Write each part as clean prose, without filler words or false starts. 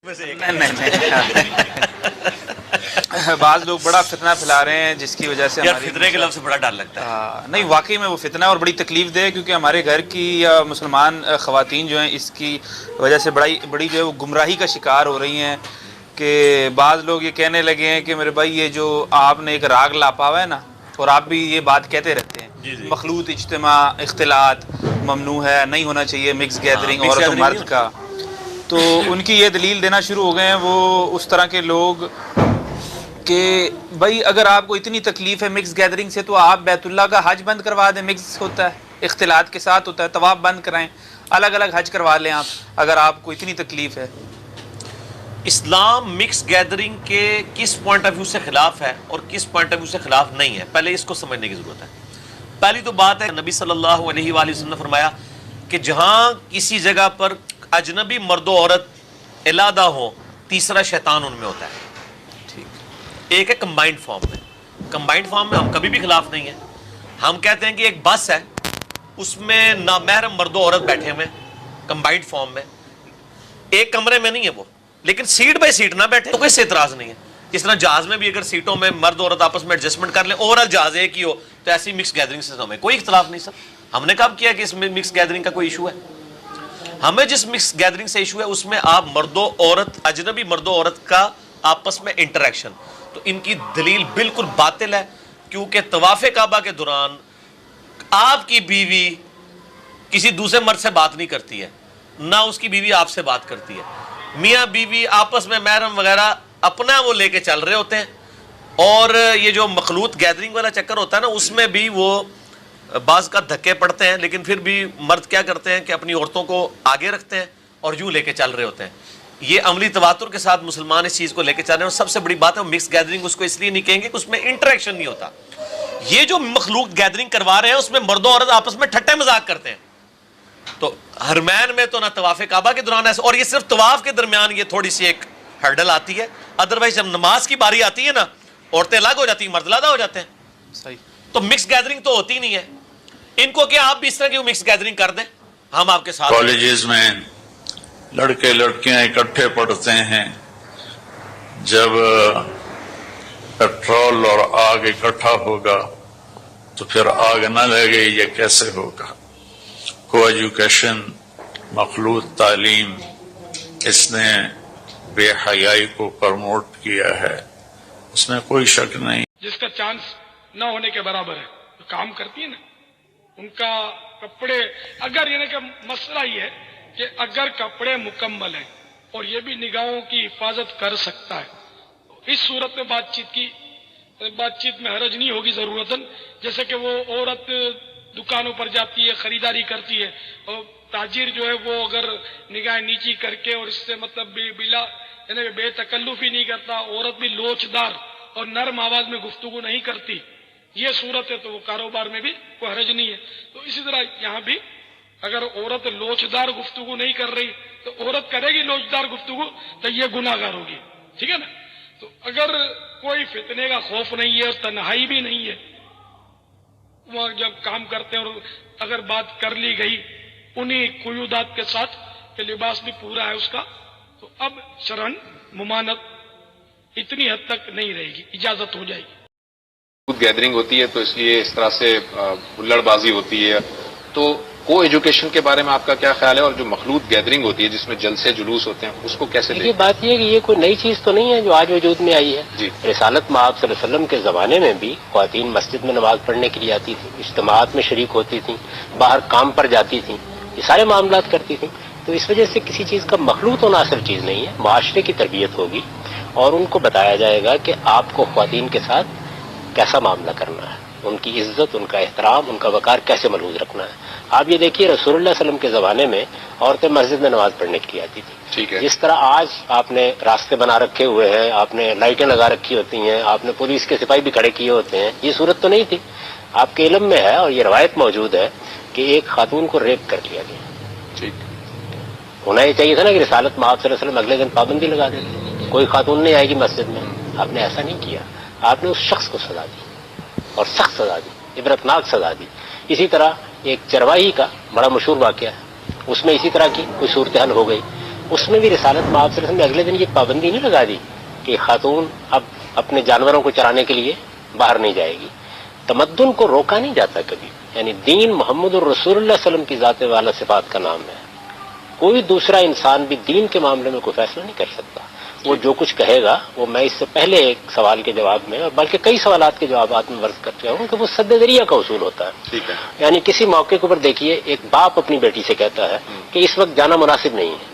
نہیں بعض لوگ بڑا فتنہ پھیلا رہے ہیں جس کی وجہ سے یار فتنے کے لفظ سے بڑا ڈر لگتا ہے. نہیں واقعی میں وہ فتنہ اور بڑی تکلیف دہ ہے، کیونکہ ہمارے گھر کی یا مسلمان خواتین جو ہیں اس کی وجہ سے بڑی جو ہے وہ گمراہی کا شکار ہو رہی ہیں. کہ بعض لوگ یہ کہنے لگے ہیں کہ میرے بھائی یہ جو آپ نے ایک راگ لاپا ہوا ہے نا، اور آپ بھی یہ بات کہتے رہتے ہیں مخلوط اجتماع اختلاط ممنوع ہے، نہیں ہونا چاہیے مکس گیدرنگ عورت و مرد کا. تو ان کی یہ دلیل دینا شروع ہو گئے ہیں وہ اس طرح کے لوگ کہ بھائی اگر آپ کو اتنی تکلیف ہے مکس گیدرنگ سے تو آپ بیت اللہ کا حج بند کروا دیں. مکس ہوتا ہے، اختلاط کے ساتھ ہوتا ہے، طواف بند کرائیں، الگ الگ حج کروا لیں آپ اگر آپ کو اتنی تکلیف ہے. اسلام مکس گیدرنگ کے کس پوائنٹ آف ویو سے خلاف ہے اور کس پوائنٹ آف ویو سے خلاف نہیں ہے، پہلے اس کو سمجھنے کی ضرورت ہے. پہلی تو بات ہے نبی صلی اللہ علیہ وآلہ وسلم نے فرمایا کہ جہاں کسی جگہ پر اجنبی مرد و عورت علیحدہ ہو، تیسرا شیطان ان میں ہوتا ہے. ایک ہے کمبائنڈ فارم میں. کمبائنڈ فارم میں ہم کبھی بھی خلاف نہیں ہیں. ہم کہتے ہیں کہ ایک بس ہے، اس میں نامحرم مرد و عورت بیٹھے ہوئے کمبائنڈ فارم میں، ایک کمرے میں نہیں ہے وہ، لیکن سیٹ بائی سیٹ نہ بیٹھے تو کوئی اعتراض نہیں ہے. جس طرح جہاز میں بھی اگر سیٹوں میں مرد و عورت آپس میں ایڈجسٹمنٹ کر لیں، اوور آل جہاز ایک ہی ہو، تو ایسی مکس گیدرنگ سے ہمیں کوئی اختلاف نہیں. سر ہم نے کب کیا کہ اس میں مکس گیدرنگ کا کوئی ایشو ہے؟ ہمیں جس مکس گیدرنگ سے ایشو ہے اس میں آپ مرد و عورت، اجنبی مرد و عورت کا آپس میں انٹریکشن. تو ان کی دلیل بالکل باطل ہے، کیونکہ طواف کعبہ کے دوران آپ کی بیوی کسی دوسرے مرد سے بات نہیں کرتی ہے، نہ اس کی بیوی آپ سے بات کرتی ہے. میاں بیوی آپس میں محرم وغیرہ اپنا وہ لے کے چل رہے ہوتے ہیں. اور یہ جو مخلوط گیدرنگ والا چکر ہوتا ہے نا، اس میں بھی وہ بعض کا دھکے پڑتے ہیں، لیکن پھر بھی مرد کیا کرتے ہیں کہ اپنی عورتوں کو آگے رکھتے ہیں اور یوں لے کے چل رہے ہوتے ہیں. یہ عملی تواتر کے ساتھ مسلمان اس چیز کو لے کے چل رہے ہیں. اور سب سے بڑی بات ہے مکس گیدرنگ اس کو اس لیے نہیں کہیں گے کہ اس میں انٹریکشن نہیں ہوتا. یہ جو مخلوق گیدرنگ کروا رہے ہیں اس میں مرد و عورت آپس میں ٹھٹے مذاق کرتے ہیں. تو حرمین میں تو نہ طواف کعبہ کے دوران ایسا، اور یہ صرف طواف کے درمیان یہ تھوڑی سی ایک ہرڈل آتی ہے. ادروائز جب نماز کی باری آتی ہے نا، عورتیں الگ ہو جاتی ہیں، مرد علیحدہ ہو جاتے ہیں. صحیح. تو مکس گیدرنگ تو ہوتی نہیں ہے. ان کو کیا آپ بھی اس طرح کی مکس گیدرنگ کر دیں، ہم آپ کے ساتھ. کالجز میں لڑکے لڑکیاں اکٹھے پڑھتے ہیں، جب پیٹرول اور آگ اکٹھا ہوگا تو پھر آگ نہ لگے، یہ کیسے ہوگا؟ کو ایجوکیشن، مخلوط تعلیم، اس نے بے حیائی کو پروموٹ کیا ہے، اس میں کوئی شک نہیں. جس کا چانس نہ ہونے کے برابر ہے تو کام کرتی ہے نا. ان کا کپڑے اگر یعنی کہ مسئلہ یہ ہے کہ اگر کپڑے مکمل ہیں اور یہ بھی نگاہوں کی حفاظت کر سکتا ہے، اس صورت میں بات چیت میں حرج نہیں ہوگی ضرورتاً. جیسے کہ وہ عورت دکانوں پر جاتی ہے، خریداری کرتی ہے، اور تاجر جو ہے وہ اگر نگاہ نیچی کر کے اور اس سے مطلب بلا یعنی بے تکلفی نہیں کرتا، عورت بھی لوچدار اور نرم آواز میں گفتگو نہیں کرتی، یہ صورت ہے تو وہ کاروبار میں بھی کوئی حرج نہیں ہے. تو اسی طرح یہاں بھی اگر عورت لوچدار گفتگو نہیں کر رہی تو عورت کرے گی لوچدار گفتگو تو یہ گناہ گار ہوگی. ٹھیک ہے نا. تو اگر کوئی فتنے کا خوف نہیں ہے اور تنہائی بھی نہیں ہے، وہ جب کام کرتے ہیں اور اگر بات کر لی گئی انہی قیودات کے ساتھ کہ لباس بھی پورا ہے اس کا، تو اب شرعن ممانت اتنی حد تک نہیں رہے گی، اجازت ہو جائے گی. گیدرنگ ہوتی ہے تو اس لیے اس طرح سے ہلڑ بازی ہوتی ہے. تو کو ایجوکیشن کے بارے میں آپ کا کیا خیال ہے؟ اور جو مخلوط گیدرنگ ہوتی ہے جس میں جلسے جلوس ہوتے ہیں، اس کو کیسے دیکھیں؟ یہ بات یہ ہے کہ یہ کوئی نئی چیز تو نہیں ہے جو آج وجود میں آئی ہے. جی. رسالت مآب صلی اللہ علیہ وسلم کے زمانے میں بھی خواتین مسجد میں نماز پڑھنے کے لیے آتی تھیں، اجتماعات میں شریک ہوتی تھیں، باہر کام پر جاتی تھیں، یہ سارے معاملات کرتی تھیں. تو اس وجہ سے کسی چیز کا مخلوط ہونا اصل چیز نہیں ہے. معاشرے کی تربیت ہوگی اور ان کو بتایا جائے گا کہ آپ کو خواتین کے ساتھ کیسا معاملہ کرنا ہے، ان کی عزت، ان کا احترام، ان کا وقار کیسے ملحوظ رکھنا ہے. آپ یہ دیکھیے رسول اللہ صلی اللہ علیہ وسلم کے زمانے میں عورتیں مسجد میں نماز پڑھنے کے لیے آتی تھی. ٹھیک ہے. جس طرح آج آپ نے راستے بنا رکھے ہوئے ہیں، آپ نے لائٹیں لگا رکھی ہوتی ہیں، آپ نے پولیس کے سپاہی بھی کھڑے کیے ہوتے ہیں، یہ صورت تو نہیں تھی. آپ کے علم میں ہے اور یہ روایت موجود ہے کہ ایک خاتون کو ریپ کر لیا گیا. ٹھیک. ہونا یہ چاہیے تھا نا کہ رسالت مآب صلی اللہ علیہ وسلم اگلے دن پابندی لگا دیتے، کوئی خاتون نہیں آئے گی مسجد میں. آپ نے ایسا نہیں کیا. آپ نے اس شخص کو سزا دی اور سخت سزا دی، عبرتناک سزا دی. اسی طرح ایک چرواہی کا بڑا مشہور واقعہ ہے، اس میں اسی طرح کی کوئی صورتحال ہو گئی. اس میں بھی رسالت میں آپ صلی اللہ علیہ وسلم نے اگلے دن یہ پابندی نہیں لگا دی کہ خاتون اب اپنے جانوروں کو چرانے کے لیے باہر نہیں جائے گی. تمدن کو روکا نہیں جاتا کبھی. یعنی دین محمد الرسول اللہ صلی اللہ علیہ وسلم کی ذات والا صفات کا نام ہے. کوئی دوسرا انسان بھی دین کے معاملے میں کوئی فیصلہ نہیں کر سکتا. وہ جو کچھ کہے گا وہ میں اس سے پہلے ایک سوال کے جواب میں اور بلکہ کئی سوالات کے جوابات میں ورز کر چکا ہوں کہ وہ سد ذریعہ کا اصول ہوتا ہے. ٹھیک ہے. یعنی کسی موقع کے اوپر دیکھیے ایک باپ اپنی بیٹی سے کہتا ہے کہ اس وقت جانا مناسب نہیں ہے.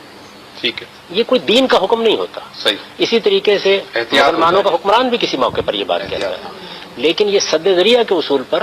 ٹھیک ہے. یہ کوئی دین کا حکم نہیں ہوتا. صحیح. اسی طریقے سے احتیاط مسلمانوں کا حکمران بھی کسی موقع پر یہ بات کہتا ہے. لیکن یہ سد ذریعہ کے اصول پر